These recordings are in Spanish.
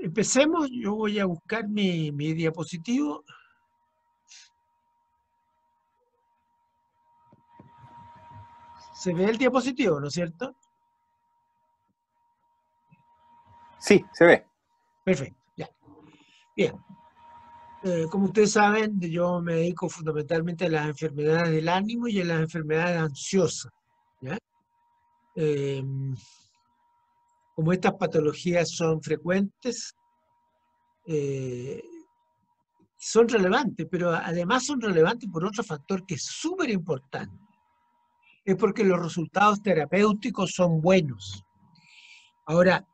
empecemos. Yo voy a buscar mi diapositivo. ¿Se ve el diapositivo, no es cierto? Sí, se ve. Perfecto, ya. Bien. Como ustedes saben, yo me dedico fundamentalmente a las enfermedades del ánimo y a las enfermedades ansiosas, ¿ya? Como estas patologías son frecuentes, eh, son relevantes, pero además son relevantes por otro factor que es súper importante. Es porque los resultados terapéuticos son buenos. Ahora,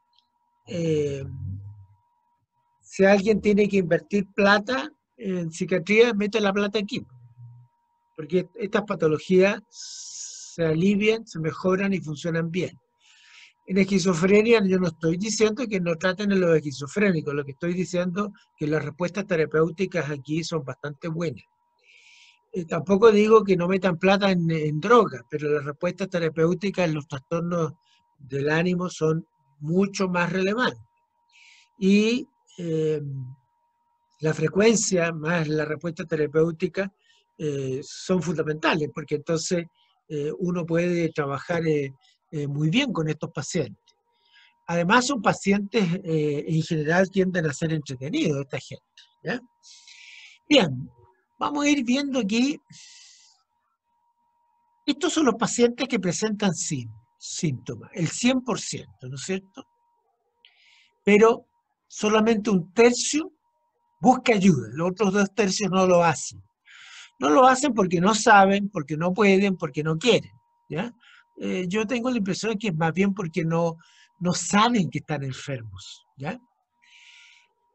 si alguien tiene que invertir plata en psiquiatría, mete la plata aquí, porque estas patologías se alivian, se mejoran y funcionan bien. En esquizofrenia yo no estoy diciendo que no traten a los esquizofrénicos, lo que estoy diciendo es que las respuestas terapéuticas aquí son bastante buenas. Tampoco digo que no metan plata en drogas, pero las respuestas terapéuticas en los trastornos del ánimo son mucho más relevantes. Y la frecuencia más la respuesta terapéutica son fundamentales, porque entonces uno puede trabajar muy bien con estos pacientes. Además son pacientes, en general tienden a ser entretenidos esta gente, ¿ya? Bien, vamos a ir viendo aquí. Estos son los pacientes que presentan síntomas, el 100%, ¿no es cierto? Pero solamente un tercio busca ayuda, los otros 2 tercios no lo hacen. No lo hacen porque no saben, porque no pueden, porque no quieren, ¿ya? Yo tengo la impresión que es más bien porque no saben que están enfermos, ¿ya?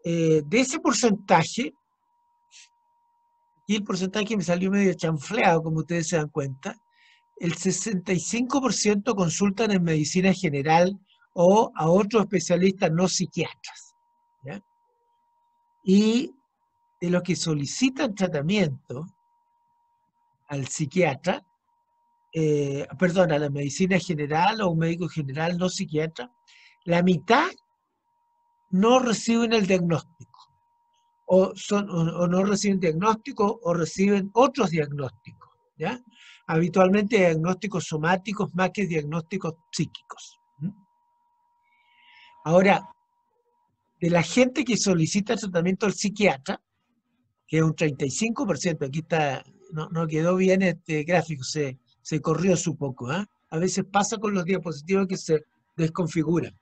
De ese porcentaje, y el porcentaje me salió medio chanfleado, como ustedes se dan cuenta, el 65% consultan en medicina general o a otros especialistas no psiquiatras, ¿ya? Y de los que solicitan tratamiento al psiquiatra, perdón, a la medicina general o un médico general no psiquiatra, la mitad no reciben el diagnóstico, o no reciben diagnóstico o reciben otros diagnósticos, ¿ya? Habitualmente diagnósticos somáticos más que diagnósticos psíquicos. Ahora, de la gente que solicita tratamiento al psiquiatra, que es un 35%, aquí está, no quedó bien este gráfico, se corrió su poco, ¿eh? A veces pasa con los diapositivos que se desconfiguran.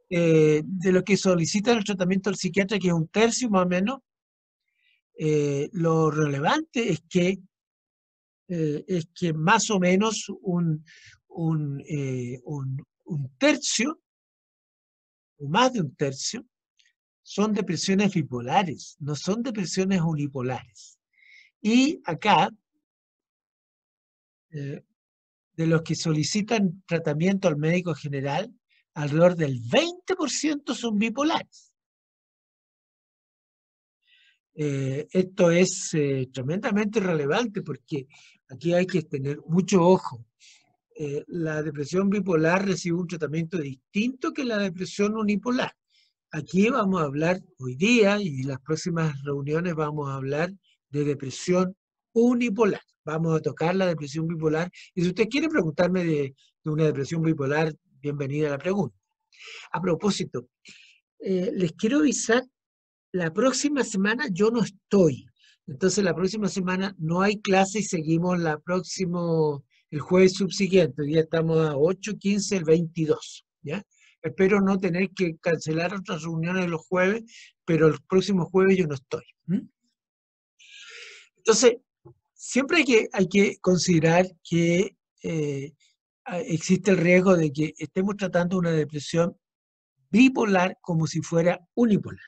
De los que solicitan el tratamiento del psiquiatra, que es un tercio más o menos, lo relevante es que más o menos un tercio, o más de un tercio, son depresiones bipolares, no son depresiones unipolares. Y acá, de los que solicitan tratamiento al médico general, alrededor del 20% son bipolares. Esto es tremendamente relevante porque aquí hay que tener mucho ojo. La depresión bipolar recibe un tratamiento distinto que la depresión unipolar. Aquí vamos a hablar hoy día y en las próximas reuniones vamos a hablar de depresión unipolar. Vamos a tocar la depresión bipolar. Y si usted quiere preguntarme de una depresión bipolar, bienvenida a la pregunta. A propósito, les quiero avisar, la próxima semana yo no estoy. Entonces la próxima semana no hay clase y seguimos el jueves subsiguiente. Ya estamos a 8, 15, el 22, ¿ya? Espero no tener que cancelar otras reuniones los jueves, pero el próximo jueves yo no estoy. Entonces, siempre hay que considerar que existe el riesgo de que estemos tratando una depresión bipolar como si fuera unipolar.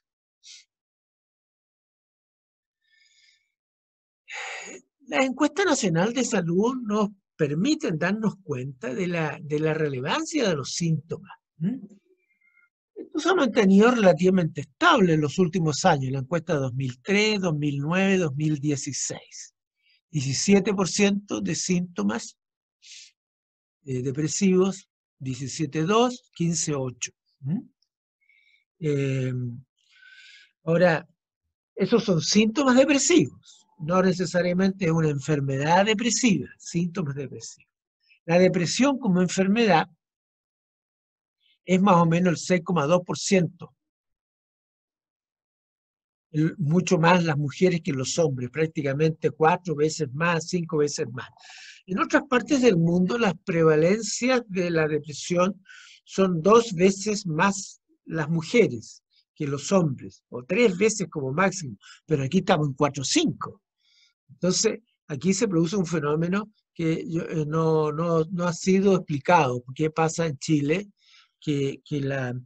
La encuesta nacional de salud nos permiten darnos cuenta de la relevancia de los síntomas. Esto se ha mantenido relativamente estable en los últimos años, la encuesta de 2003, 2009, 2016. 17% de síntomas depresivos, 17,2, 15,8. Eh, ahora, esos son síntomas depresivos, no necesariamente es una enfermedad depresiva, síntomas depresivos. La depresión como enfermedad es más o menos el 6,2%, mucho más las mujeres que los hombres, prácticamente 4 veces más, 5 veces más. En otras partes del mundo las prevalencias de la depresión son 2 veces más las mujeres que los hombres, o 3 veces como máximo, pero aquí estamos en 4 o 5. Entonces, aquí se produce un fenómeno que no ha sido explicado. ¿Qué pasa en Chile? Que, que, la,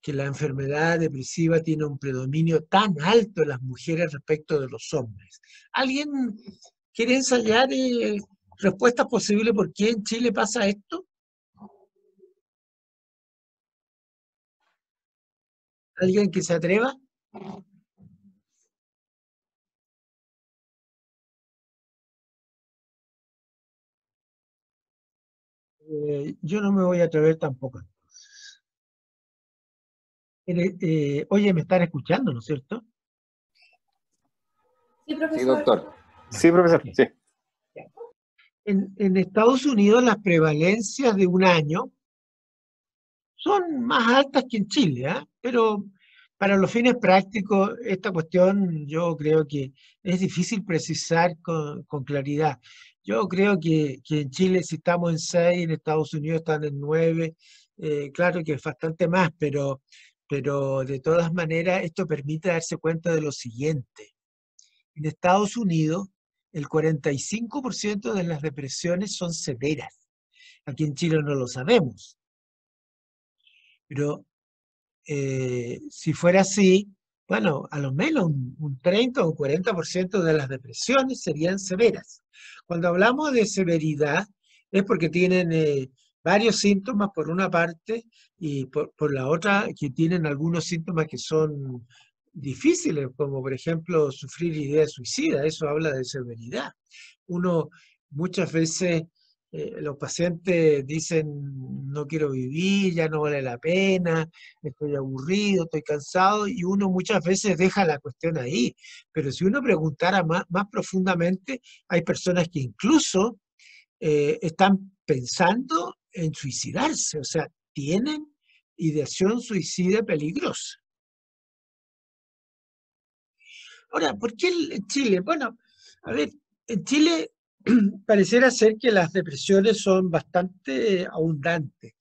que la enfermedad depresiva tiene un predominio tan alto en las mujeres respecto de los hombres. ¿Alguien quiere ensayar respuestas posibles por qué en Chile pasa esto? ¿Alguien que se atreva? Yo no me voy a atrever tampoco. Oye, me están escuchando, ¿no es cierto? Sí, Sí, profesor. doctor. Ya, Sí, profesor, ok. sí. En Estados Unidos las prevalencias de un año son más altas que en Chile, ¿ah? Pero para los fines prácticos, esta cuestión yo creo que es difícil precisar con claridad. Yo creo que en Chile si estamos en 6, en Estados Unidos están en 9, claro que es bastante más, pero de todas maneras esto permite darse cuenta de lo siguiente. En Estados Unidos, el 45% de las depresiones son severas. Aquí en Chile no lo sabemos, pero si fuera así, bueno, a lo menos un 30 o un 40% de las depresiones serían severas. Cuando hablamos de severidad, es porque tienen varios síntomas por una parte y por la otra que tienen algunos síntomas que son difíciles, como por ejemplo sufrir ideas suicidas, eso habla de severidad. Uno muchas veces los pacientes dicen, no quiero vivir, ya no vale la pena, estoy aburrido, estoy cansado, y uno muchas veces deja la cuestión ahí. Pero si uno preguntara más profundamente, hay personas que incluso están pensando en suicidarse, o sea, tienen ideación suicida peligrosa. Ahora, ¿por qué en Chile? Bueno, a ver, en Chile pareciera ser que las depresiones son bastante abundantes.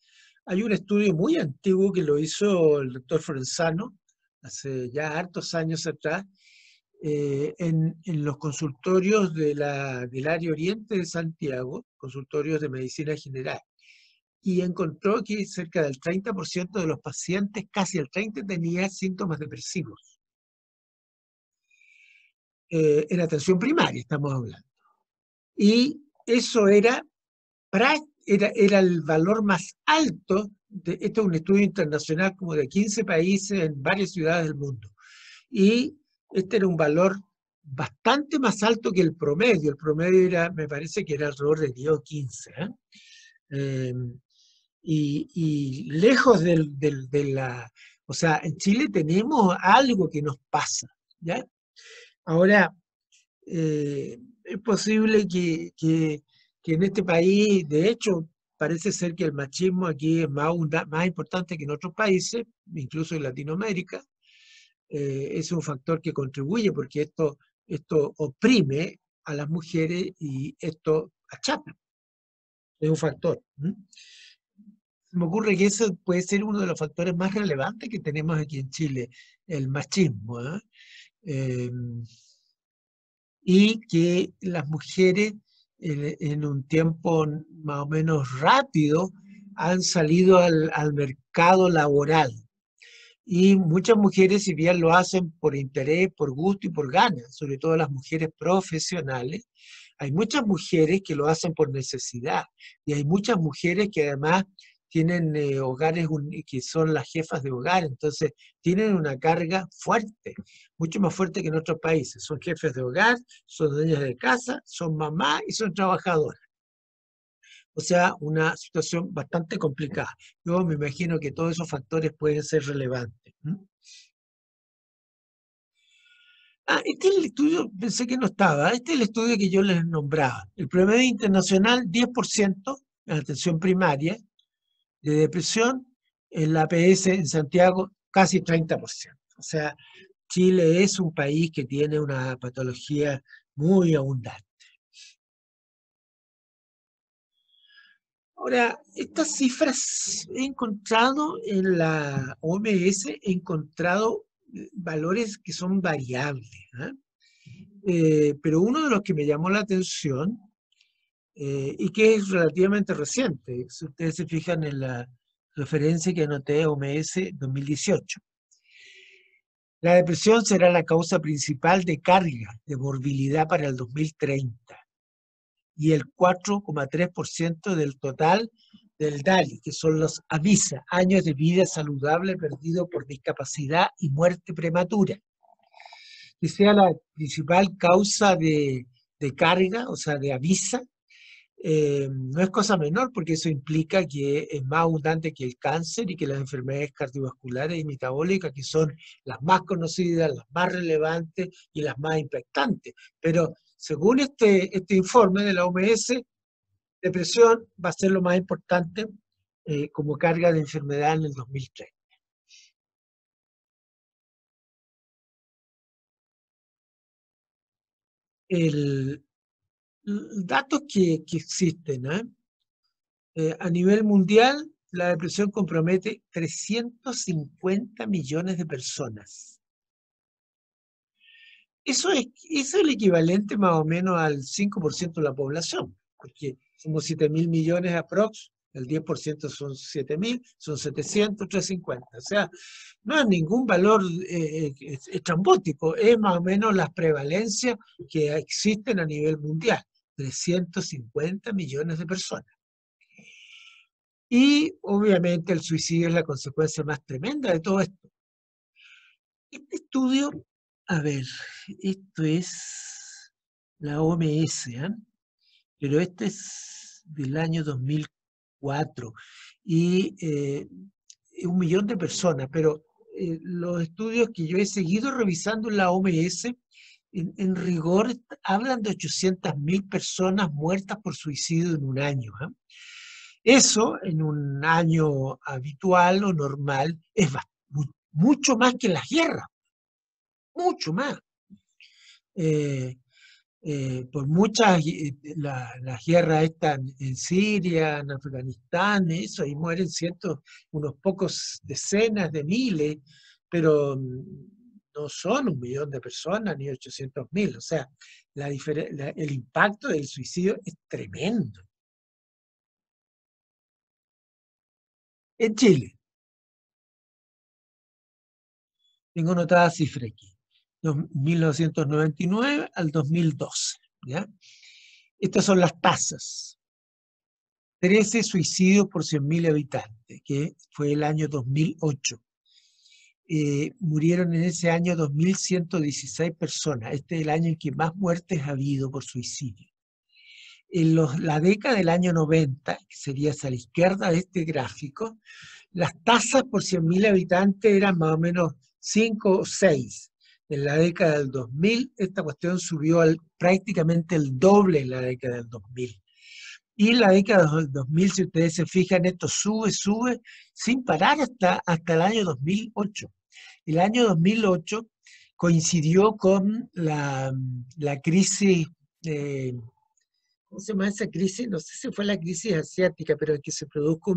Hay un estudio muy antiguo que lo hizo el doctor Forenzano hace ya hartos años atrás en los consultorios del área oriente de Santiago, consultorios de medicina general, y encontró que cerca del 30% de los pacientes, casi el 30%, tenía síntomas depresivos. En atención primaria estamos hablando. Y eso era el valor más alto. Esto es un estudio internacional como de 15 países en varias ciudades del mundo. Y este era un valor bastante más alto que el promedio. El promedio era, me parece que era alrededor de 10 o 15. Eh, y lejos de la... O sea, en Chile tenemos algo que nos pasa, ¿ya? Ahora, es posible que en este país, de hecho, parece ser que el machismo aquí es más importante que en otros países, incluso en Latinoamérica. Es un factor que contribuye porque esto oprime a las mujeres y esto achata. Es un factor. Se me ocurre que eso puede ser uno de los factores más relevantes que tenemos aquí en Chile, el machismo. Eh, y que las mujeres en un tiempo más o menos rápido han salido al mercado laboral. Y muchas mujeres, si bien lo hacen por interés, por gusto y por ganas, sobre todo las mujeres profesionales, hay muchas mujeres que lo hacen por necesidad. Y hay muchas mujeres que además tienen hogares que son las jefas de hogar, entonces tienen una carga fuerte, mucho más fuerte que en otros países. Son jefes de hogar, son dueñas de casa, son mamás y son trabajadoras. O sea, una situación bastante complicada. Yo me imagino que todos esos factores pueden ser relevantes. Este es el estudio, pensé que no estaba, este es el estudio que yo les nombraba. El promedio internacional, 10% en atención primaria de depresión, en la APS en Santiago casi 30%. O sea, Chile es un país que tiene una patología muy abundante. Ahora, estas cifras he encontrado en la OMS, he encontrado valores que son variables, ¿eh? Pero uno de los que me llamó la atención y que es relativamente reciente, si ustedes se fijan en la referencia que anoté OMS 2018. La depresión será la causa principal de carga de morbilidad para el 2030 y el 4,3% del total del DALI, que son los AVISA, años de vida saludable perdido por discapacidad y muerte prematura. Que sea la principal causa de carga, o sea, de AVISA, no es cosa menor porque eso implica que es más abundante que el cáncer y que las enfermedades cardiovasculares y metabólicas, que son las más conocidas, las más relevantes y las más impactantes. Pero según este informe de la OMS, depresión va a ser lo más importante como carga de enfermedad en el 2030. El, datos que existen, ¿eh? A nivel mundial, la depresión compromete 350 millones de personas. Eso es el equivalente más o menos al 5% de la población, porque somos 7.000 millones aprox, el 10% son 7.000, son 700, 350. O sea, no es ningún valor estrambótico, es más o menos las prevalencias que existen a nivel mundial, 350 millones de personas. Y obviamente el suicidio es la consecuencia más tremenda de todo esto. Este estudio, a ver, esto es la OMS, ¿eh? Pero este es del año 2004 y 1 millón de personas, pero los estudios que yo he seguido revisando en la OMS, en rigor, hablan de 800.000 personas muertas por suicidio en un año, ¿eh? Eso en un año habitual o normal es mucho más que las guerras, mucho más. Eh, por muchas, las guerras están en Siria, en Afganistán, eso, y mueren unos pocos decenas de miles, pero no son 1 millón de personas ni 800.000. O sea, el impacto del suicidio es tremendo. En Chile, tengo anotada cifra aquí, 1999 al 2012, ¿ya? Estas son las tasas. 13 suicidios por 100.000 habitantes, que fue el año 2008. Murieron en ese año 2.116 personas. Este es el año en que más muertes ha habido por suicidio. En la década del año 90, que sería hacia la izquierda de este gráfico, las tasas por 100.000 habitantes eran más o menos 5 o 6. En la década del 2000, esta cuestión subió prácticamente el doble en la década del 2000. Y en la década del 2000, si ustedes se fijan, esto sube sin parar hasta el año 2008. El año 2008 coincidió con la crisis, ¿cómo se llama esa crisis? No sé si fue la crisis asiática, pero en que se produjo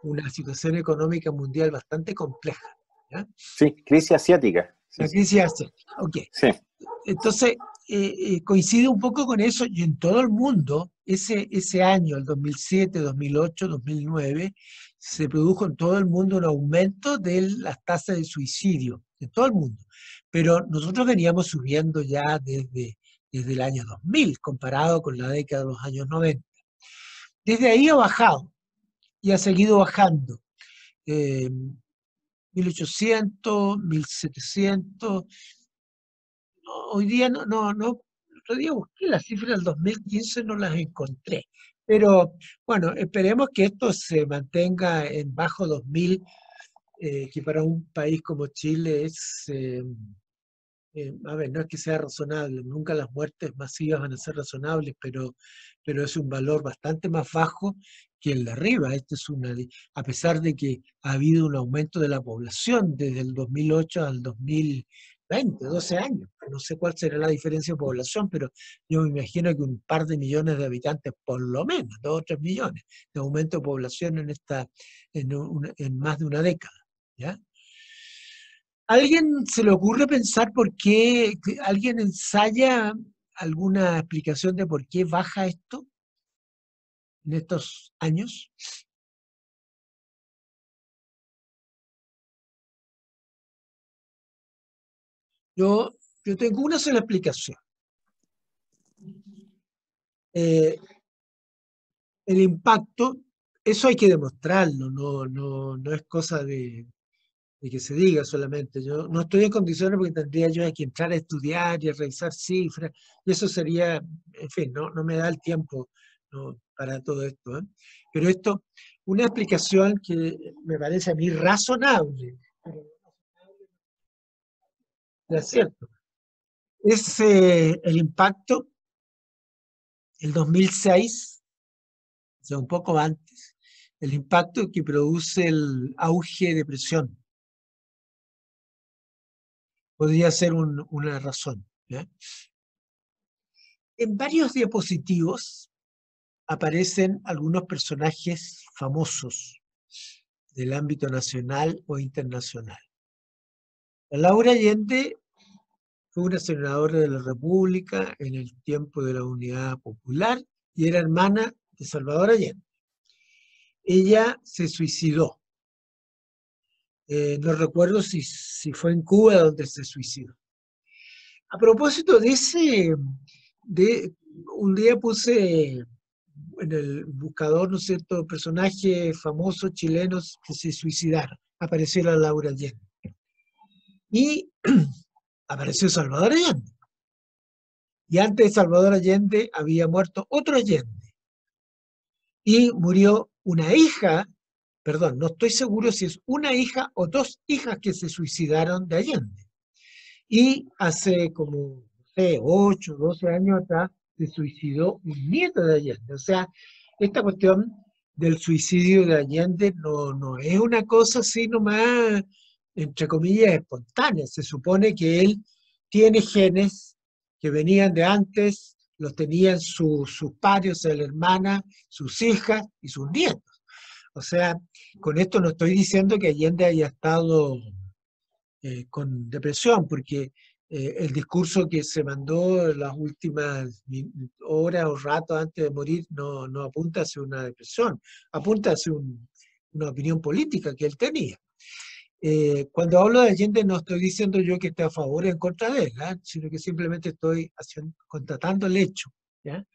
una situación económica mundial bastante compleja, ¿ya? Sí, crisis asiática. Sí, La sí. crisis asiática, ok. Sí, Entonces, coincide un poco con eso y en todo el mundo, ese año, el 2007, 2008, 2009, se produjo en todo el mundo un aumento de las tasas de suicidio, en todo el mundo. Pero nosotros veníamos subiendo ya desde el año 2000, comparado con la década de los años 90. Desde ahí ha bajado y ha seguido bajando. 1800, 1700. Hoy día el otro día busqué las cifras del 2015, no las encontré. Pero bueno, esperemos que esto se mantenga en bajo 2000, que para un país como Chile A ver, no es que sea razonable, nunca las muertes masivas van a ser razonables, pero es un valor bastante más bajo que el de arriba. A pesar de que ha habido un aumento de la población desde el 2008 al 2020, 12 años. No sé cuál será la diferencia de población, pero yo me imagino que un par de millones de habitantes, por lo menos, 2 o 3 millones de aumento de población en más de una década. ¿Ya? ¿Alguien se le ocurre pensar por qué, alguien ensaya alguna explicación de por qué baja esto en estos años? Yo, yo tengo una sola explicación. Eh, el impacto, eso hay que demostrarlo, no es cosa de que se diga solamente. Yo no estoy en condiciones porque tendría yo que entrar a estudiar y a revisar cifras, y eso sería, en fin, no me da el tiempo, ¿no?, para todo esto, ¿eh? Pero esto, una explicación que me parece a mí razonable, pero es cierto, es el impacto, el 2006, o sea, un poco antes, el impacto que produce el auge de depresión. Podría ser una razón, ¿ya? En varios diapositivos aparecen algunos personajes famosos del ámbito nacional o internacional. Laura Allende fue una senadora de la República en el tiempo de la Unidad Popular y era hermana de Salvador Allende. Ella se suicidó. No recuerdo si fue en Cuba donde se suicidó. A propósito de un día puse en el buscador, ¿no es cierto?, personajes famosos chilenos que se suicidaron. Apareció la Laura Allende. Y apareció Salvador Allende. Y antes de Salvador Allende había muerto otro Allende. Y murió una hija, perdón, no estoy seguro si es una hija o dos hijas que se suicidaron de Allende. Y hace como, no sé, 8, 12 años atrás, se suicidó un nieto de Allende. O sea, esta cuestión del suicidio de Allende no es una cosa así nomás, entre comillas, espontánea. Se supone que él tiene genes que venían de antes, los tenían sus padres, o sea, la hermana, sus hijas y sus nietos. O sea, con esto no estoy diciendo que Allende haya estado con depresión, porque el discurso que se mandó las últimas horas o rato antes de morir no apunta hacia una depresión, apunta hacia una opinión política que él tenía. Cuando hablo de Allende no estoy diciendo yo que esté a favor o en contra de él, ¿eh?, sino que simplemente estoy constatando el hecho, ¿ya?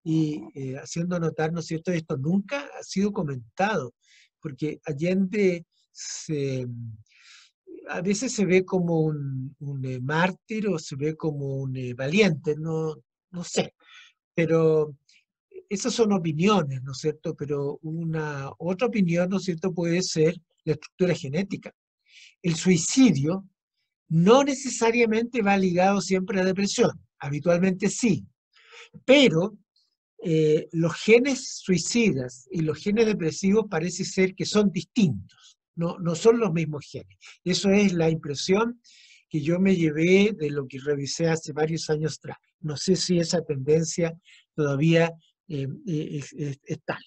Y haciendo notar, ¿no es cierto?, esto nunca ha sido comentado, porque Allende a veces se ve como un mártir o se ve como un valiente, no sé, pero esas son opiniones, ¿no es cierto? Pero una otra opinión, ¿no es cierto?, puede ser la estructura genética. El suicidio no necesariamente va ligado siempre a depresión, habitualmente sí, pero los genes suicidas y los genes depresivos parece ser que son distintos, no son los mismos genes. Eso es la impresión que yo me llevé de lo que revisé hace varios años atrás. No sé si esa tendencia todavía es tal.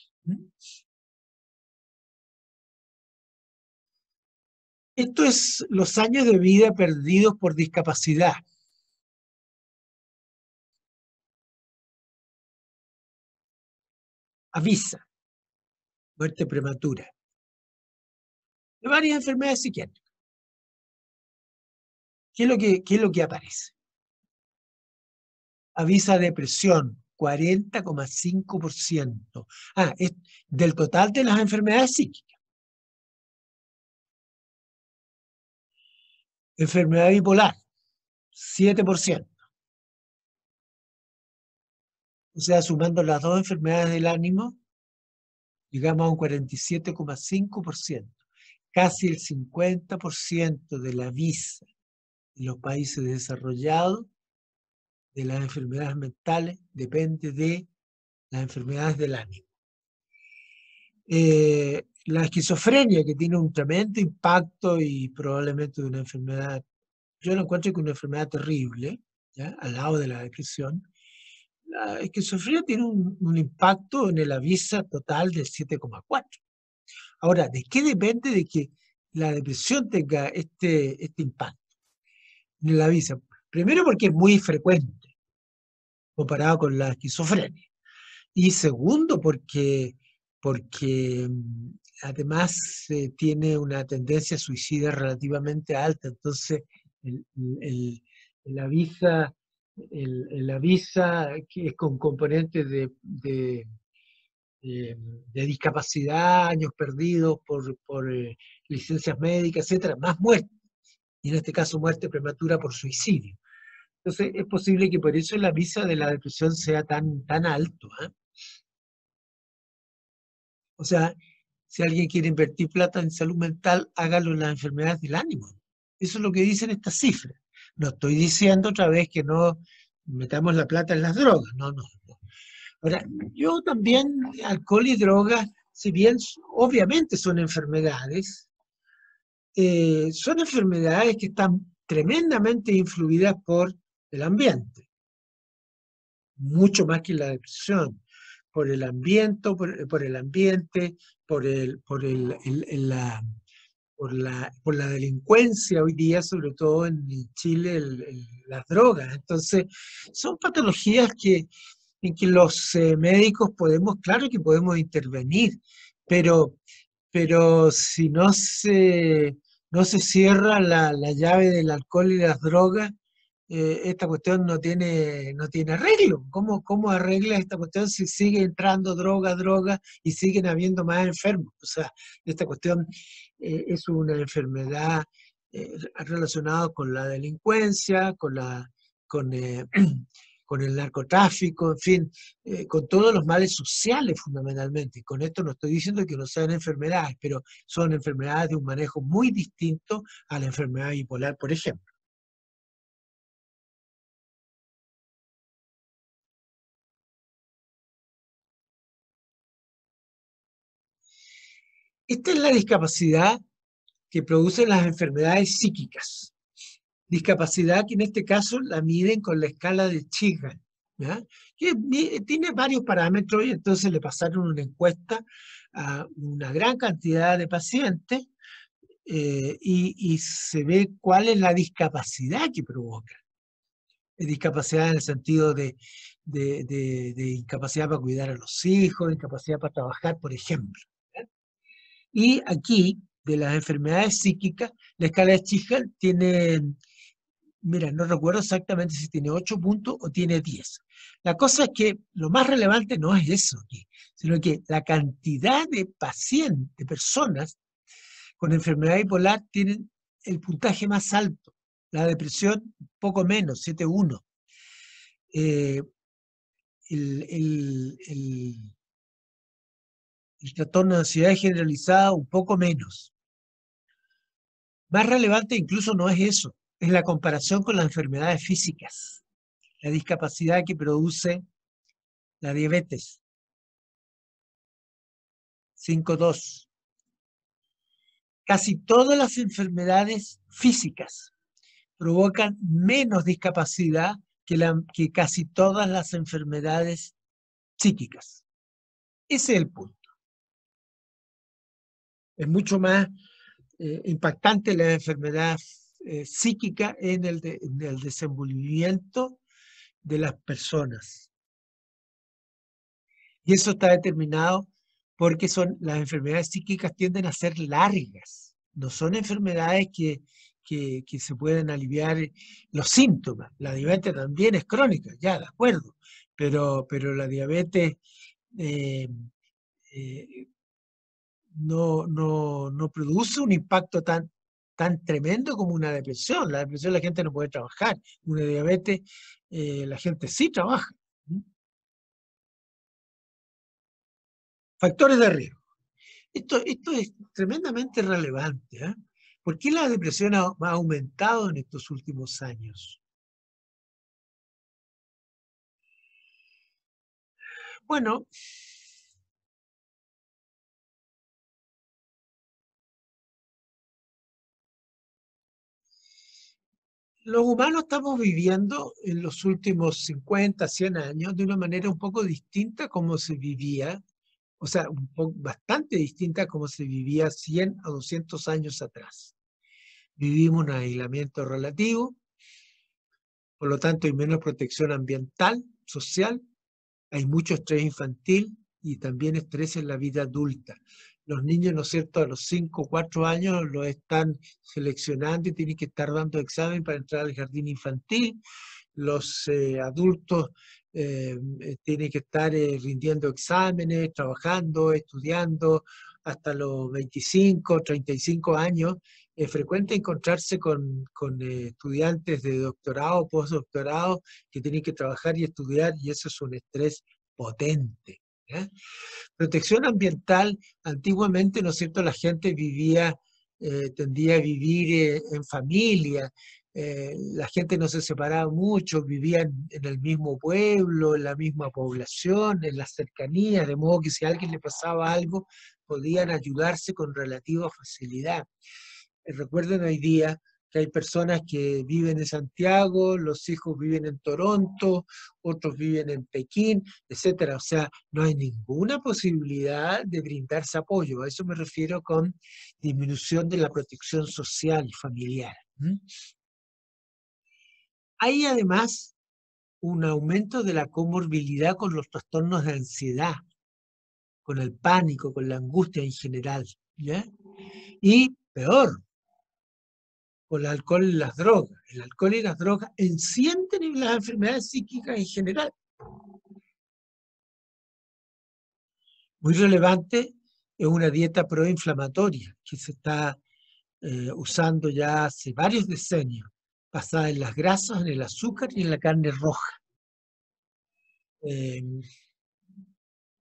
Esto es los años de vida perdidos por discapacidad. Avisa, muerte prematura, de varias enfermedades psiquiátricas. ¿Qué es lo que aparece? Avisa depresión, 40,5%. Es del total de las enfermedades psíquicas. Enfermedad bipolar, 7%. O sea, sumando las dos enfermedades del ánimo, llegamos a un 47,5%. Casi el 50% de la visa en los países desarrollados de las enfermedades mentales depende de las enfermedades del ánimo. La esquizofrenia, que tiene un tremendo impacto y probablemente de una enfermedad, yo lo encuentro que una enfermedad terrible, ¿ya? Al lado de la depresión. La esquizofrenia tiene un impacto en el avisa total del 7,4. Ahora, ¿de qué depende de que la depresión tenga este impacto en el avisa? Primero porque es muy frecuente comparado con la esquizofrenia. Y segundo porque además tiene una tendencia suicida relativamente alta. Entonces, el, el, el avisa, el avisa que es con componentes de discapacidad, años perdidos por licencias médicas, etcétera, más muerte, y en este caso muerte prematura por suicidio. Entonces, es posible que por eso la visa de la depresión sea tan alto, ¿eh? O sea, si alguien quiere invertir plata en salud mental, hágalo en las enfermedades del ánimo. Eso es lo que dicen estas cifras. No estoy diciendo otra vez que no metamos la plata en las drogas, no, no, no. Ahora, yo también, alcohol y drogas, si bien obviamente son enfermedades que están tremendamente influidas por el ambiente, mucho más que la depresión, por el ambiente, por el ambiente, por la delincuencia hoy día, sobre todo en Chile, las drogas. Entonces, son patologías en que los médicos podemos, claro que podemos intervenir, pero, pero si no se cierra la llave del alcohol y las drogas, esta cuestión no tiene arreglo. ¿Cómo arregla esta cuestión si sigue entrando droga y siguen habiendo más enfermos? O sea, esta cuestión es una enfermedad relacionada con la delincuencia, con, eh, con el narcotráfico, en fin, con todos los males sociales fundamentalmente. Con esto no estoy diciendo que no sean enfermedades, pero son enfermedades de un manejo muy distinto a la enfermedad bipolar, por ejemplo. Esta es la discapacidad que producen las enfermedades psíquicas. Discapacidad que en este caso la miden con la escala de Chigan, ¿ya? Que tiene varios parámetros y entonces le pasaron una encuesta a una gran cantidad de pacientes y se ve cuál es la discapacidad que provoca. Discapacidad en el sentido de incapacidad para cuidar a los hijos, incapacidad para trabajar, por ejemplo. Y aquí, de las enfermedades psíquicas, la escala de Chigan tiene, mira, no recuerdo exactamente si tiene 8 puntos o tiene 10. La cosa es que lo más relevante no es eso aquí, sino que la cantidad de pacientes, de personas con enfermedad bipolar tienen el puntaje más alto. La depresión, poco menos, 7,1. Eh, el, el, el, el trastorno de ansiedad generalizada, un poco menos. Más relevante incluso no es eso, es la comparación con las enfermedades físicas, la discapacidad que produce la diabetes, 5,2. Casi todas las enfermedades físicas provocan menos discapacidad que casi todas las enfermedades psíquicas. Ese es el punto. Es mucho más impactante la enfermedad psíquica en el desenvolvimiento de las personas. Y eso está determinado porque las enfermedades psíquicas tienden a ser largas. No son enfermedades que se pueden aliviar los síntomas. La diabetes también es crónica, ya, de acuerdo. Pero la diabetes eh, eh, no produce un impacto tan tremendo como una depresión. La depresión la gente no puede trabajar. Una diabetes la gente sí trabaja. Factores de riesgo. Esto es tremendamente relevante, ¿eh? ¿Por qué la depresión ha aumentado en estos últimos años? Bueno, los humanos estamos viviendo en los últimos 50, 100 años de una manera un poco distinta como se vivía, o sea, bastante distinta como se vivía 100 a 200 años atrás. Vivimos un aislamiento relativo, por lo tanto hay menos protección ambiental, social, hay mucho estrés infantil y también estrés en la vida adulta. Los niños, ¿no es cierto?, a los 5 o 4 años los están seleccionando y tienen que estar dando examen para entrar al jardín infantil. Los adultos tienen que estar rindiendo exámenes, trabajando, estudiando hasta los 25, 35 años. Es frecuente encontrarse con estudiantes de doctorado, postdoctorado, que tienen que trabajar y estudiar, y eso es un estrés potente. Protección ambiental, antiguamente, ¿no es cierto?, la gente tendía a vivir en familia, la gente no se separaba mucho, vivían en el mismo pueblo, en la misma población, en las cercanías, de modo que si a alguien le pasaba algo, podían ayudarse con relativa facilidad. Recuerden hoy día que hay personas que viven en Santiago, los hijos viven en Toronto, otros viven en Pekín, etcétera. O sea, no hay ninguna posibilidad de brindarse apoyo. A eso me refiero con disminución de la protección social y familiar. Hay además un aumento de la comorbilidad con los trastornos de ansiedad, con el pánico, con la angustia en general, ¿ya? Y peor, con el alcohol y las drogas. El alcohol y las drogas encienden las enfermedades psíquicas en general. Muy relevante es una dieta proinflamatoria que se está usando ya hace varios decenios, basada en las grasas, en el azúcar y en la carne roja.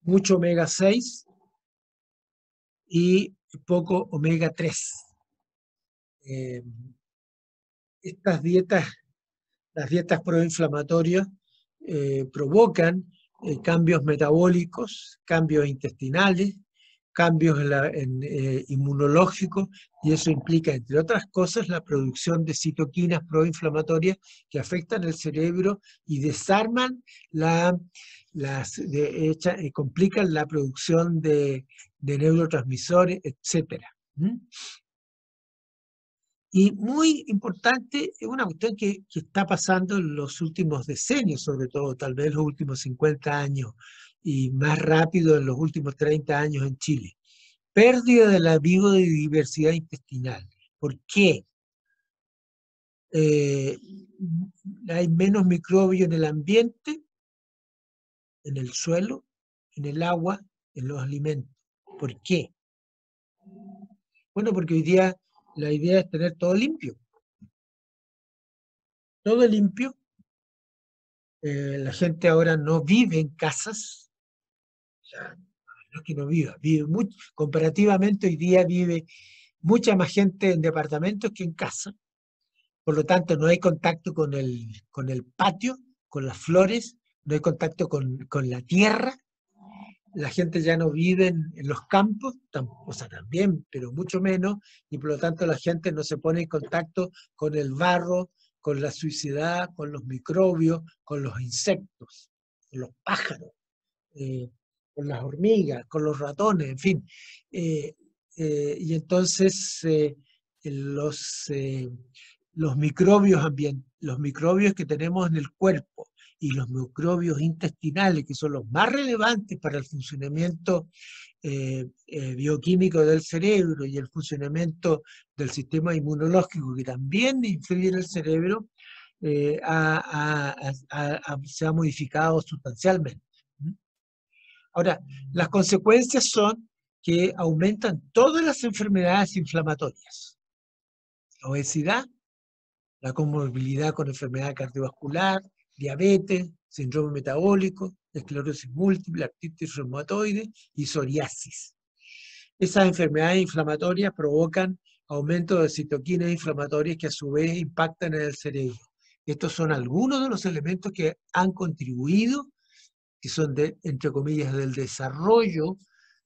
Mucho omega 6 y poco omega 3. Estas dietas, las dietas proinflamatorias, provocan cambios metabólicos, cambios intestinales, cambios inmunológicos, y eso implica, entre otras cosas, la producción de citoquinas proinflamatorias que afectan el cerebro y desarman complican la producción de neurotransmisores, etc. Y muy importante, es una cuestión que está pasando en los últimos decenios, sobre todo, tal vez los últimos 50 años, y más rápido en los últimos 30 años en Chile. Pérdida de la biodiversidad intestinal. ¿Por qué? Hay menos microbios en el ambiente, en el suelo, en el agua, en los alimentos. ¿Por qué? Bueno, porque hoy día la idea es tener todo limpio. Todo limpio. La gente ahora no vive en casas. O sea, no es que no viva, vive mucho. Comparativamente hoy día vive mucha más gente en departamentos que en casa. Por lo tanto, no hay contacto con el patio, con las flores, no hay contacto con la tierra. La gente ya no vive en los campos, o sea, también, pero mucho menos, y por lo tanto la gente no se pone en contacto con el barro, con la suciedad, con los microbios, con los insectos, con los pájaros, con las hormigas, con los ratones, en fin. Y entonces los microbios que tenemos en el cuerpo y los microbios intestinales, que son los más relevantes para el funcionamiento bioquímico del cerebro y el funcionamiento del sistema inmunológico, que también influye en el cerebro, se ha modificado sustancialmente. Ahora, las consecuencias son que aumentan todas las enfermedades inflamatorias. La obesidad, la comorbilidad con enfermedad cardiovascular, diabetes, síndrome metabólico, esclerosis múltiple, artritis reumatoide y psoriasis. Esas enfermedades inflamatorias provocan aumento de citoquinas inflamatorias que a su vez impactan en el cerebro. Estos son algunos de los elementos que han contribuido, que son, entre comillas, del desarrollo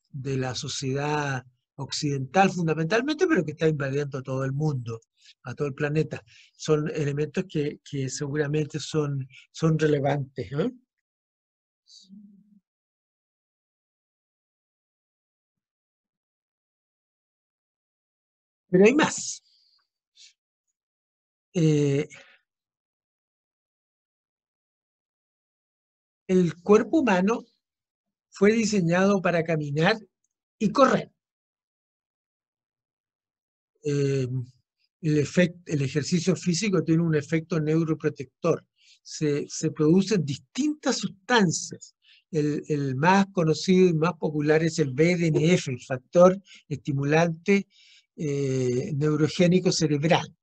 de la sociedad occidental fundamentalmente, pero que está invadiendo a todo el mundo, a todo el planeta. Son elementos que seguramente son relevantes, ¿eh? Pero hay más. El cuerpo humano fue diseñado para caminar y correr. El ejercicio físico tiene un efecto neuroprotector. Se producen distintas sustancias. El más conocido y más popular es el BDNF, el factor estimulante neurogénico cerebral.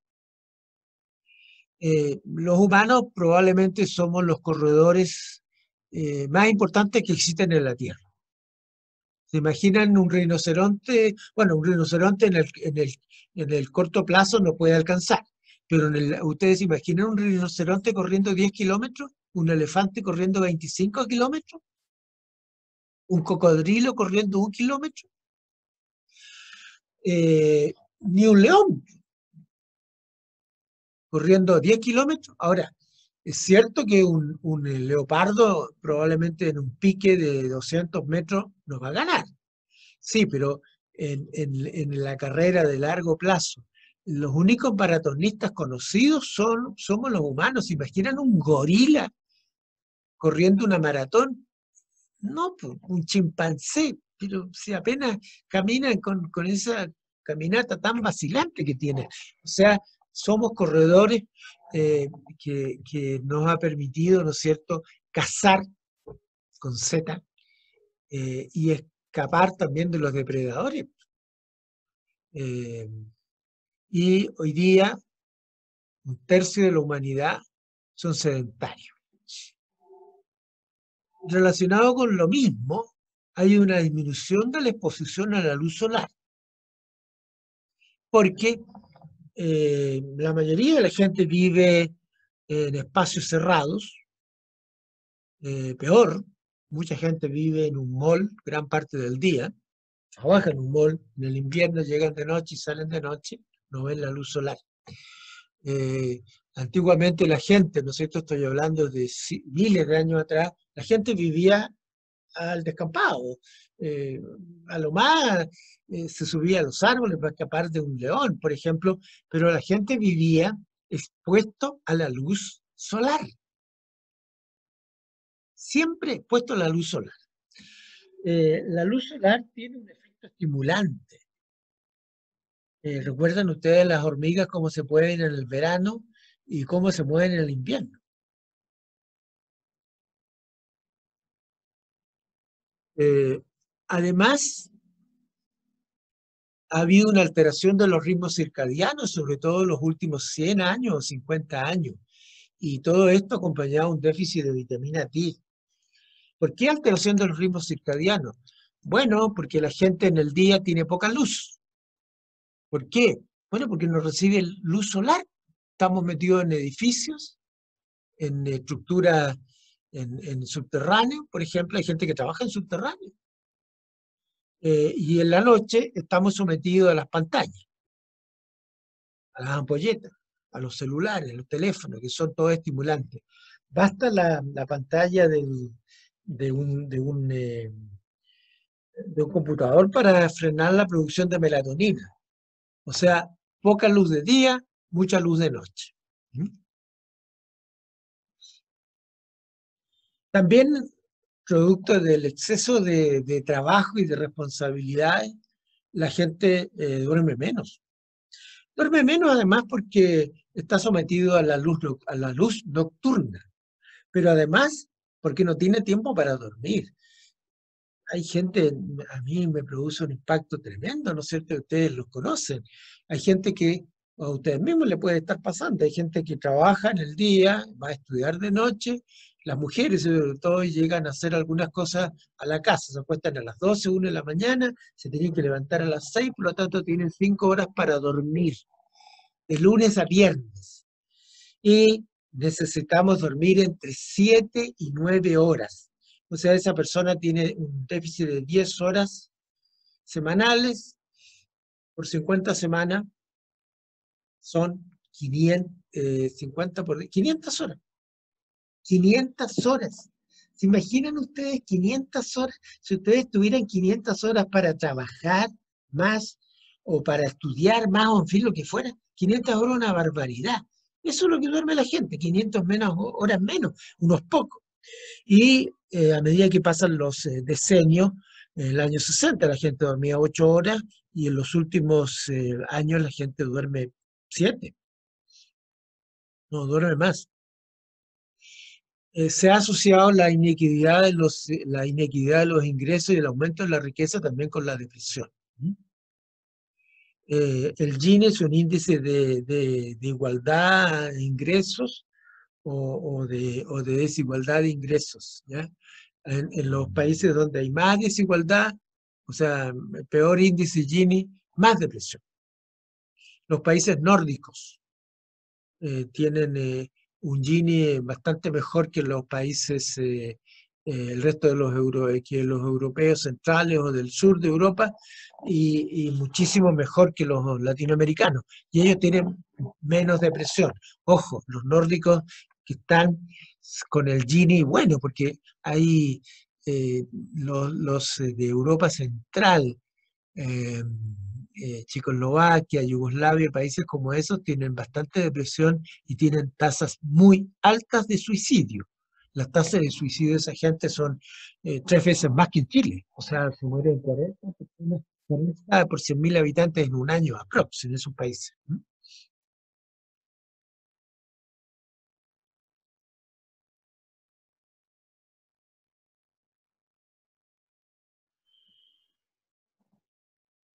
Los humanos probablemente somos los corredores más importantes que existen en la Tierra. ¿Se imaginan un rinoceronte? Bueno, un rinoceronte en el corto plazo no puede alcanzar, pero ¿ustedes imaginan un rinoceronte corriendo 10 kilómetros? ¿Un elefante corriendo 25 kilómetros? ¿Un cocodrilo corriendo 1 kilómetro? Ni un león corriendo 10 kilómetros. Ahora, es cierto que un leopardo probablemente en un pique de 200 metros nos va a ganar. Sí, pero en la carrera de largo plazo, los únicos maratonistas conocidos somos los humanos. ¿Imaginan un gorila corriendo una maratón? No, pues, un chimpancé, pero si apenas caminan con esa caminata tan vacilante que tiene. O sea, somos corredores que nos ha permitido, ¿no es cierto?, cazar con Z y escapar también de los depredadores. Y hoy día, 1/3 de la humanidad son sedentarios. Relacionado con lo mismo, hay una disminución de la exposición a la luz solar. Porque la mayoría de la gente vive en espacios cerrados. Peor, mucha gente vive en un mall gran parte del día. Trabajan en un mall, en el invierno llegan de noche y salen de noche, no ven la luz solar. Antiguamente la gente, ¿no es cierto? Estoy hablando de miles de años atrás, la gente vivía al descampado. A lo más se subía a los árboles para escapar de un león, por ejemplo, pero la gente vivía expuesto a la luz solar. Siempre expuesto a la luz solar. La luz solar tiene un efecto estimulante. ¿Recuerdan ustedes las hormigas cómo se mueven en el verano y cómo se mueven en el invierno? Además, ha habido una alteración de los ritmos circadianos, sobre todo en los últimos 100 años o 50 años, y todo esto acompañado de un déficit de vitamina D. ¿Por qué alteración de los ritmos circadianos? Bueno, porque la gente en el día tiene poca luz. ¿Por qué? Bueno, porque no recibe luz solar. Estamos metidos en edificios, en estructuras en subterráneo, por ejemplo, hay gente que trabaja en subterráneo. Y en la noche estamos sometidos a las pantallas, a las ampolletas, a los celulares, a los teléfonos, que son todos estimulantes. Basta la pantalla de un computador para frenar la producción de melatonina. O sea, poca luz de día, mucha luz de noche. También, producto del exceso de trabajo y de responsabilidades, la gente duerme menos. Duerme menos además porque está sometido a la luz nocturna, pero además porque no tiene tiempo para dormir. Hay gente, a mí me produce un impacto tremendo, ¿no es cierto? Ustedes los conocen. Hay gente que a ustedes mismos le puede estar pasando. Hay gente que trabaja en el día, va a estudiar de noche Las mujeres, sobre todo, llegan a hacer algunas cosas a la casa, se acuestan a las 12, 1 de la mañana, se tienen que levantar a las 6, por lo tanto tienen 5 horas para dormir, de lunes a viernes. Y necesitamos dormir entre 7 y 9 horas. O sea, esa persona tiene un déficit de 10 horas semanales, por 50 semanas, son 500 horas. 500 horas. ¿Se imaginan ustedes 500 horas? Si ustedes tuvieran 500 horas para trabajar más o para estudiar más o en fin lo que fuera, 500 horas es una barbaridad. Eso es lo que duerme la gente, 500 horas menos, unos pocos. Y a medida que pasan los decenios, en el año 60 la gente dormía 8 horas y en los últimos años la gente duerme 7, no duerme más. Se ha asociado la inequidad de los ingresos y el aumento de la riqueza también con la depresión. El Gini es un índice de igualdad de ingresos o de desigualdad de ingresos, ¿ya? En los países donde hay más desigualdad, o sea, peor índice Gini, más depresión. Los países nórdicos tienen un Gini bastante mejor que los países, el resto de que los europeos centrales o del sur de Europa, y muchísimo mejor que los latinoamericanos. Y ellos tienen menos depresión. Ojo, los nórdicos que están con el Gini, bueno, porque hay los de Europa Central, eh, Checoslovaquia, Yugoslavia, países como esos tienen bastante depresión y tienen tasas muy altas de suicidio. Las tasas de suicidio de esa gente son 3 veces más que en Chile. O sea, se mueren 40 personas 40 por 100.000 habitantes en un año, aprox, en esos países.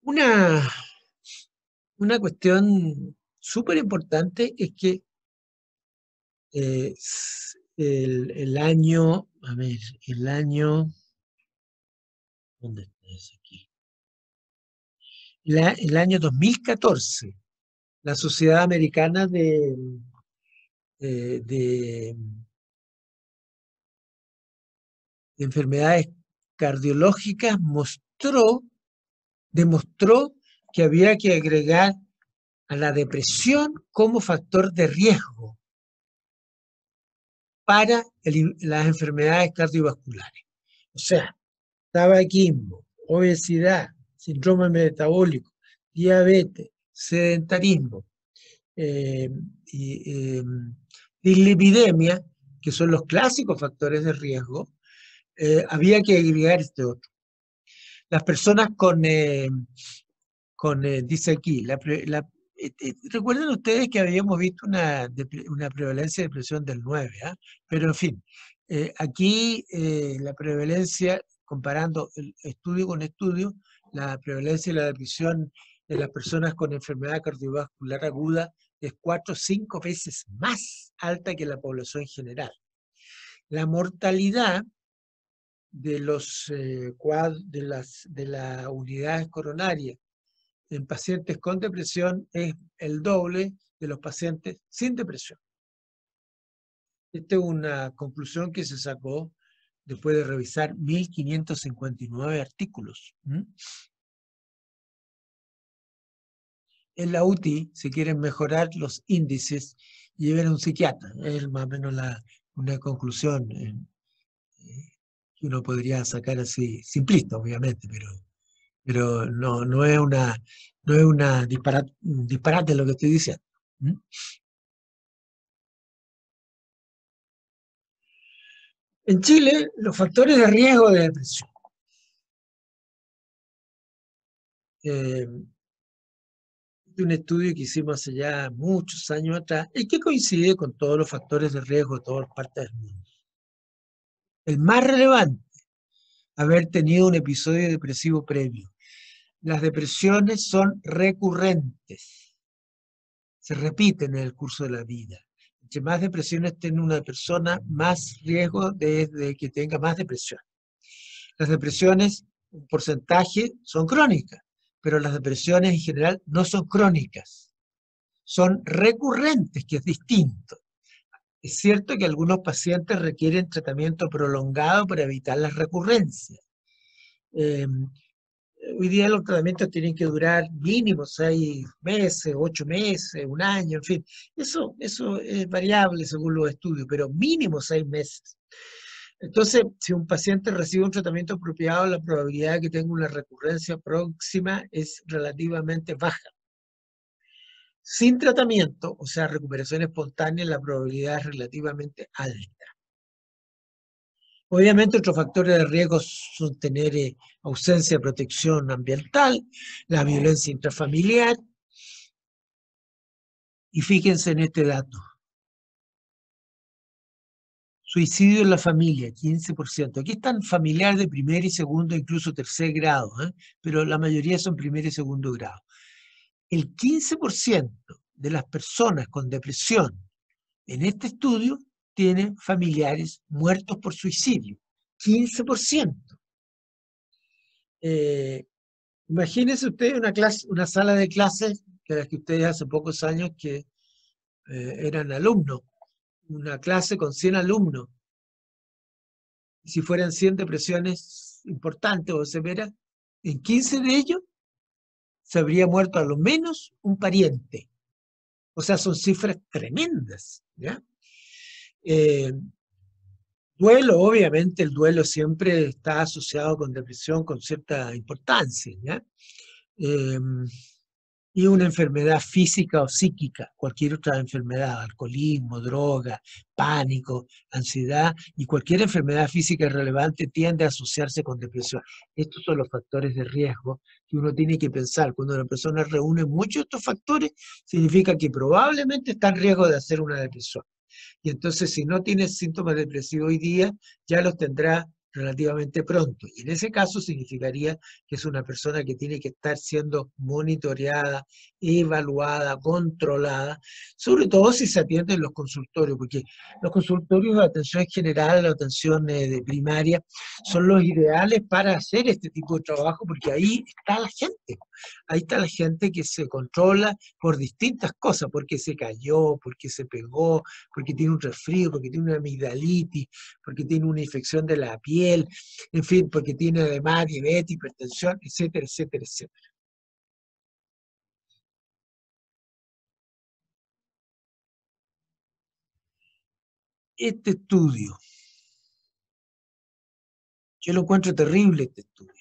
Una, una cuestión súper importante es que el año, a ver, el año, ¿dónde está eso aquí? El año 2014, la Sociedad Americana eh, de- de Enfermedades Cardiológicas demostró que había que agregar a la depresión como factor de riesgo para las enfermedades cardiovasculares. O sea, tabaquismo, obesidad, síndrome metabólico, diabetes, sedentarismo, eh, y, dislipidemia, que son los clásicos factores de riesgo, había que agregar este otro. Las personas dice aquí, recuerden ustedes que habíamos visto una prevalencia de depresión del 9, ¿ah? Pero en fin, aquí la prevalencia, comparando el estudio con estudio, la prevalencia de la depresión de las personas con enfermedad cardiovascular aguda es 4 o 5 veces más alta que la población general. La mortalidad de de las unidades coronarias en pacientes con depresión es el doble de los pacientes sin depresión. Esta es una conclusión que se sacó después de revisar 1.559 artículos. En la UTI, si quieren mejorar los índices, lleven a un psiquiatra. Es más o menos una conclusión que uno podría sacar así, simplista, obviamente, pero no es una disparate lo que estoy diciendo. En Chile, los factores de riesgo de depresión. Un estudio que hicimos hace ya muchos años atrás y que coincide con todos los factores de riesgo de todas partes del mundo. El más relevante, haber tenido un episodio depresivo previo. Las depresiones son recurrentes, se repiten en el curso de la vida. En entre más depresiones tiene una persona, más riesgo de que tenga más depresión. Las depresiones, un porcentaje, son crónicas, pero las depresiones en general no son crónicas, son recurrentes, que es distinto. Es cierto que algunos pacientes requieren tratamiento prolongado para evitar las recurrencias. Hoy día los tratamientos tienen que durar mínimo 6 meses, 8 meses, un año, en fin. Eso es variable según los estudios, pero mínimo 6 meses. Entonces, si un paciente recibe un tratamiento apropiado, la probabilidad de que tenga una recurrencia próxima es relativamente baja. Sin tratamiento, o sea, recuperación espontánea, la probabilidad es relativamente alta. Obviamente, otros factores de riesgo son tener ausencia de protección ambiental, la violencia intrafamiliar, y fíjense en este dato. Suicidio en la familia, 15%. Aquí están familiares de primer y segundo, incluso tercer grado, pero la mayoría son primer y segundo grado. El 15% de las personas con depresión en este estudio tienen familiares muertos por suicidio. 15%. Imagínense ustedes una sala de clases, de las que ustedes hace pocos años que eran alumnos, una clase con 100 alumnos. Si fueran 100 depresiones importantes o severas, en 15 de ellos se habría muerto a lo menos un pariente. O sea, son cifras tremendas, ¿ya? Duelo, obviamente el duelo siempre está asociado con depresión con cierta importancia, ¿ya? Y una enfermedad física o psíquica, cualquier otra enfermedad, alcoholismo, droga, pánico, ansiedad y cualquier enfermedad física relevante tiende a asociarse con depresión. Estos son los factores de riesgo que uno tiene que pensar. Cuando una persona reúne muchos de estos factores, significa que probablemente está en riesgo de hacer una depresión. Y entonces, si no tiene síntomas depresivos hoy día, ya los tendrá relativamente pronto. Y en ese caso significaría que es una persona que tiene que estar siendo monitoreada, evaluada, controlada, sobre todo si se atiende en los consultorios, porque los consultorios de atención general, la atención de primaria, son los ideales para hacer este tipo de trabajo, porque ahí está la gente. Ahí está la gente que se controla por distintas cosas, porque se cayó, porque se pegó, porque tiene un resfrío, porque tiene una amigdalitis, porque tiene una infección de la piel, en fin, porque tiene además diabetes, hipertensión, etcétera, etcétera, etcétera. Este estudio, yo lo encuentro terrible este estudio.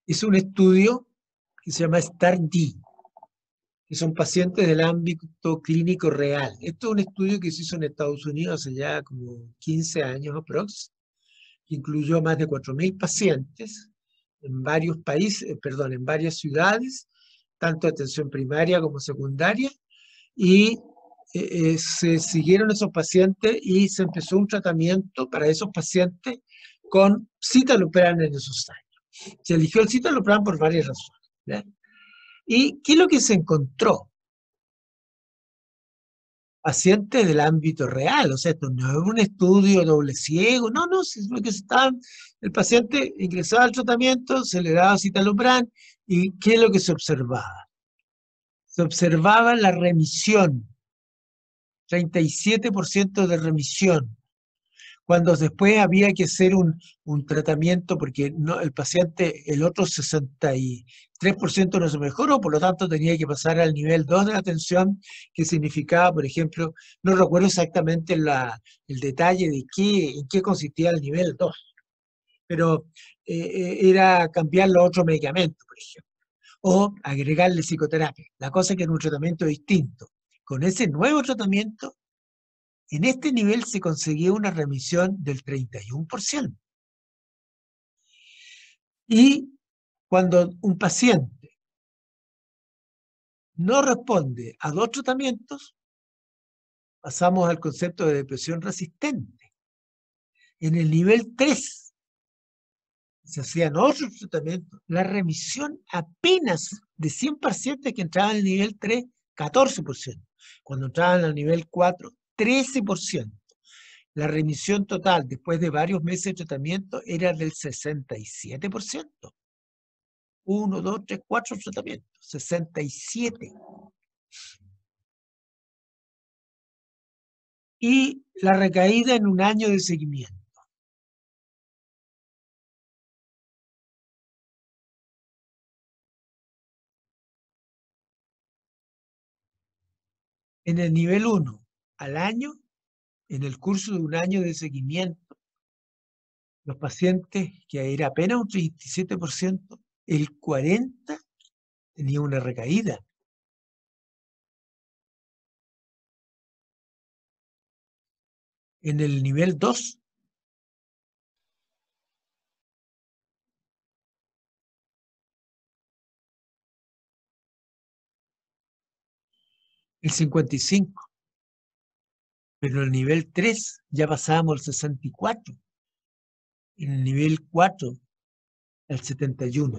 Es un estudio que se llama STAR-D, que son pacientes del ámbito clínico real. Esto es un estudio que se hizo en Estados Unidos hace ya como 15 años aprox, que incluyó más de 4.000 pacientes en varios países, en varias ciudades, tanto de atención primaria como secundaria, y se siguieron esos pacientes y se empezó un tratamiento para esos pacientes con citalopram en esos años. Se eligió el citalopram por varias razones, ¿ya? ¿Y qué es lo que se encontró? Pacientes del ámbito real, o sea, esto no es un estudio doble ciego, no, es lo que está, el paciente ingresaba al tratamiento, se le daba citalopram, y ¿qué es lo que se observaba? Se observaba la remisión, 37% de remisión, cuando después había que hacer un tratamiento porque no, el paciente, el otro 63% no se mejoró, por lo tanto tenía que pasar al nivel 2 de la atención, que significaba, por ejemplo, no recuerdo exactamente el detalle de en qué consistía el nivel 2, pero era cambiar los otros medicamentos, por ejemplo, o agregarle psicoterapia. La cosa es que era un tratamiento distinto. Con ese nuevo tratamiento, en este nivel se conseguía una remisión del 31%. Y cuando un paciente no responde a 2 tratamientos, pasamos al concepto de depresión resistente. En el nivel 3 se hacían otros tratamientos, la remisión apenas de 100 pacientes que entraban al nivel 3, 14%. Cuando entraban al nivel 4, 13%. La remisión total después de varios meses de tratamiento era del 67%. 1, 2, 3, 4 tratamientos, 67. Y la recaída en un año de seguimiento. En el nivel 1, al año, en el curso de un año de seguimiento, los pacientes, que era apenas un 37%, el 40% tenía una recaída. En el nivel 2, el 55%. Pero en el nivel 3 ya pasábamos el 64%. En el nivel 4, el 71%.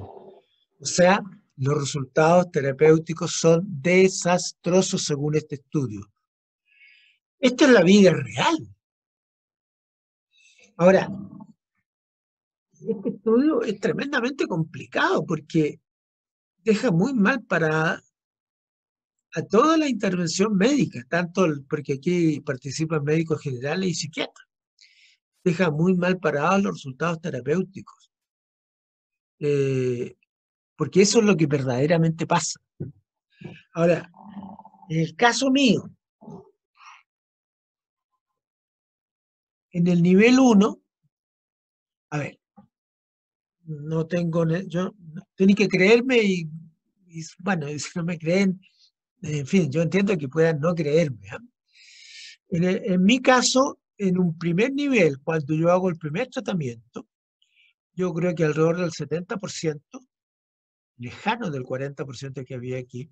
O sea, los resultados terapéuticos son desastrosos según este estudio. Esto es la vida real. Ahora, este estudio es tremendamente complicado porque deja muy mal para a toda la intervención médica, porque aquí participan médicos generales y psiquiatras. Deja muy mal parados los resultados terapéuticos. Porque eso es lo que verdaderamente pasa. Ahora, en el caso mío, en el nivel 1, a ver, no tengo, yo, tienen que creerme y bueno, si no me creen, en fin, yo entiendo que puedan no creerme. En mi caso, en un primer nivel, cuando yo hago el primer tratamiento, yo creo que alrededor del 70%, lejano del 40% que había aquí,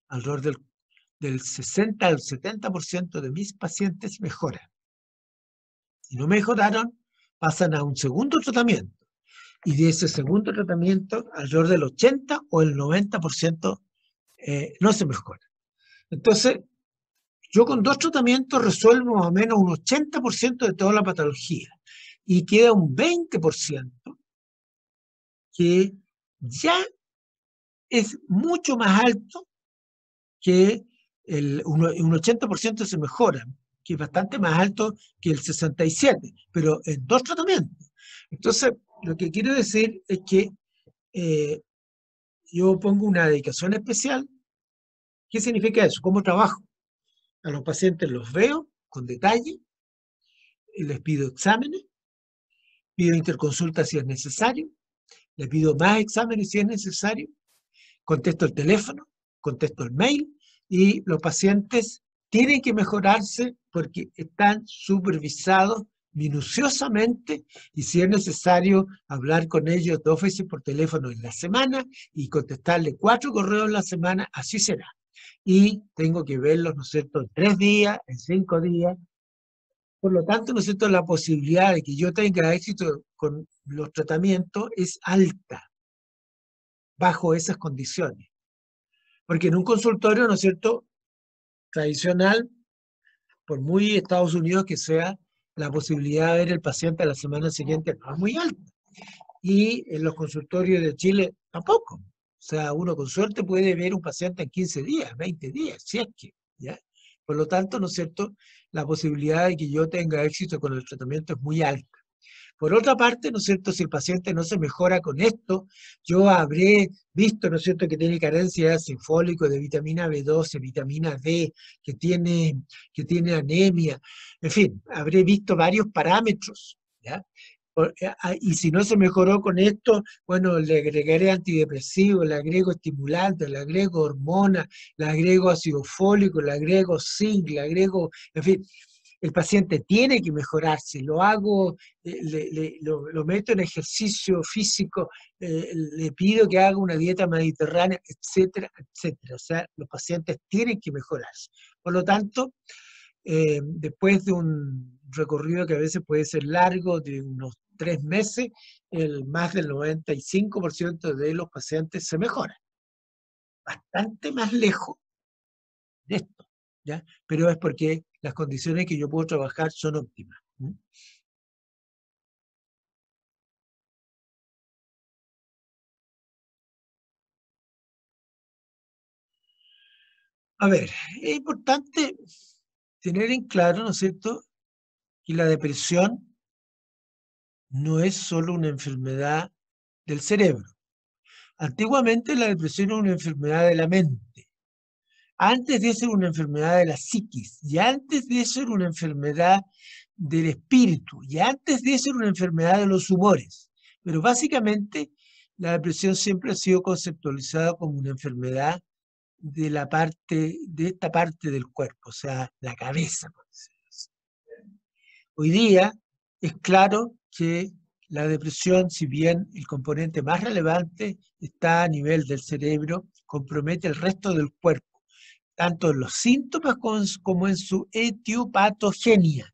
alrededor del 60 al 70% de mis pacientes mejoran. Si no mejoraron, pasan a un segundo tratamiento. Y de ese segundo tratamiento, alrededor del 80 o el 90% no se mejora. Entonces, yo con 2 tratamientos resuelvo más o menos un 80% de toda la patología. Y queda un 20% que ya es mucho más alto que un 80% se mejora, que es bastante más alto que el 67%, pero en 2 tratamientos. Entonces, lo que quiero decir es que yo pongo una dedicación especial. ¿Qué significa eso? ¿Cómo trabajo? A los pacientes los veo con detalle, les pido exámenes, pido interconsulta si es necesario, les pido más exámenes si es necesario, contesto el teléfono, contesto el mail y los pacientes tienen que mejorarse porque están supervisados minuciosamente y si es necesario hablar con ellos 2 veces por teléfono en la semana y contestarle 4 correos en la semana, así será. Y tengo que verlos, ¿no es cierto?, en 3 días, en 5 días. Por lo tanto, ¿no es cierto?, la posibilidad de que yo tenga éxito con los tratamientos es alta bajo esas condiciones. Porque en un consultorio, ¿no es cierto?, tradicional, por muy Estados Unidos que sea, la posibilidad de ver el paciente a la semana siguiente no es muy alta. Y en los consultorios de Chile tampoco. O sea, uno con suerte puede ver un paciente en 15 días, 20 días, si es que, ¿ya? Por lo tanto, ¿no es cierto?, la posibilidad de que yo tenga éxito con el tratamiento es muy alta. Por otra parte, ¿no es cierto?, si el paciente no se mejora con esto, yo habré visto, ¿no es cierto?, que tiene carencia de ácido fólico, de vitamina B12, vitamina D, que tiene anemia, en fin, habré visto varios parámetros, ¿ya? Y si no se mejoró con esto, bueno, le agregaré antidepresivo, le agrego estimulantes, le agrego hormonas, le agrego ácido fólico, le agrego zinc, le agrego, en fin, el paciente tiene que mejorarse, lo hago, lo meto en ejercicio físico, le pido que haga una dieta mediterránea, etcétera, etcétera. O sea, los pacientes tienen que mejorarse. Por lo tanto, después de un recorrido que a veces puede ser largo, de unos 3 meses, más del 95% de los pacientes se mejoran. Bastante más lejos de esto, ¿ya? Pero es porque las condiciones que yo puedo trabajar son óptimas. A ver, es importante tener en claro, ¿no es cierto?, que la depresión no es solo una enfermedad del cerebro. Antiguamente la depresión era una enfermedad de la mente. Antes de eso era una enfermedad de la psiquis. Y antes de eso era una enfermedad del espíritu. Y antes de eso era una enfermedad de los humores. Pero básicamente la depresión siempre ha sido conceptualizada como una enfermedad de esta parte del cuerpo, o sea, la cabeza, por decirlo así. Hoy día es claro que la depresión, si bien el componente más relevante está a nivel del cerebro, compromete el resto del cuerpo, tanto en los síntomas como en su etiopatogenia.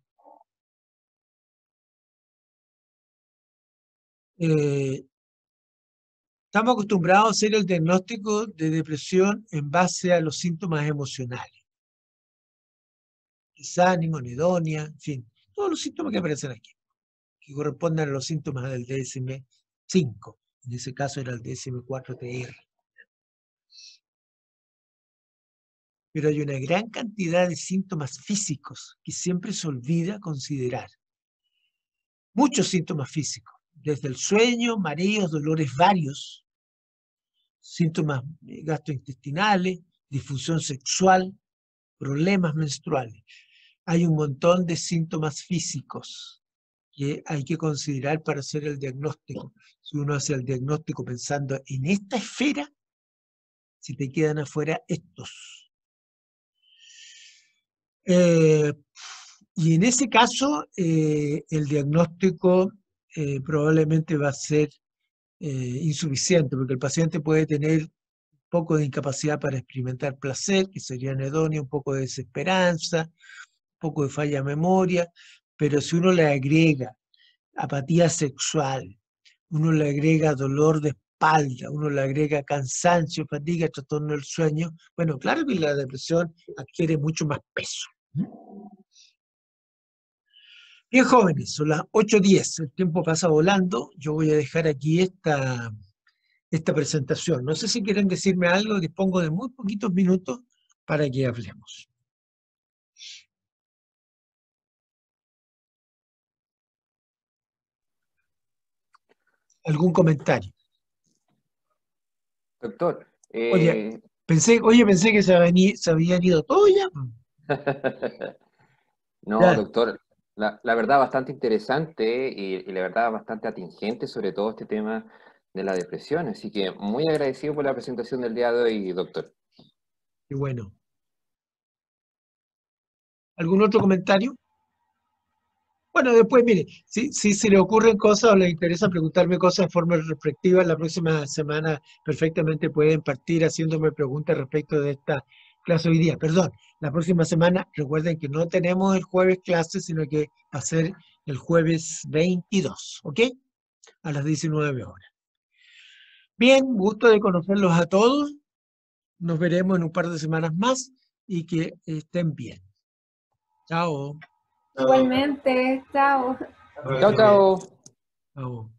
Estamos acostumbrados a hacer el diagnóstico de depresión en base a los síntomas emocionales. Desánimo, anedonia, en fin, todos los síntomas que aparecen aquí, que corresponden a los síntomas del DSM-5. En ese caso era el DSM-4-TR. Pero hay una gran cantidad de síntomas físicos que siempre se olvida considerar. Muchos síntomas físicos, desde el sueño, mareos, dolores varios, síntomas gastrointestinales, disfunción sexual, problemas menstruales. Hay un montón de síntomas físicos que hay que considerar para hacer el diagnóstico. Si uno hace el diagnóstico pensando en esta esfera, si te quedan afuera estos. Y en ese caso, el diagnóstico probablemente va a ser insuficiente, porque el paciente puede tener un poco de incapacidad para experimentar placer, que sería anedonia, un poco de desesperanza, un poco de falla de memoria, pero si uno le agrega apatía sexual, uno le agrega dolor de espalda, uno le agrega cansancio, fatiga, trastorno del sueño, bueno, claro que la depresión adquiere mucho más peso. Bien, jóvenes, son las 8:10, el tiempo pasa volando, yo voy a dejar aquí esta presentación. No sé si quieren decirme algo, dispongo de muy poquitos minutos para que hablemos. ¿Algún comentario? Doctor, Oye, pensé que se habían ido todos ya. no, Ya, doctor, la verdad bastante interesante y la verdad bastante atingente sobre todo este tema de la depresión. Así que muy agradecido por la presentación del día de hoy, doctor. qué bueno. ¿Algún otro comentario? Bueno, después, mire, si se le ocurren cosas o les interesa preguntarme cosas de forma respectiva, la próxima semana perfectamente pueden partir haciéndome preguntas respecto de esta clase hoy día. Perdón, la próxima semana, recuerden que no tenemos el jueves clase, sino que va a ser el jueves 22, ¿ok? A las 19 horas. Bien, gusto de conocerlos a todos. Nos veremos en un par de semanas más y que estén bien. Chao. Igualmente, chao. Chao, chao. Chao.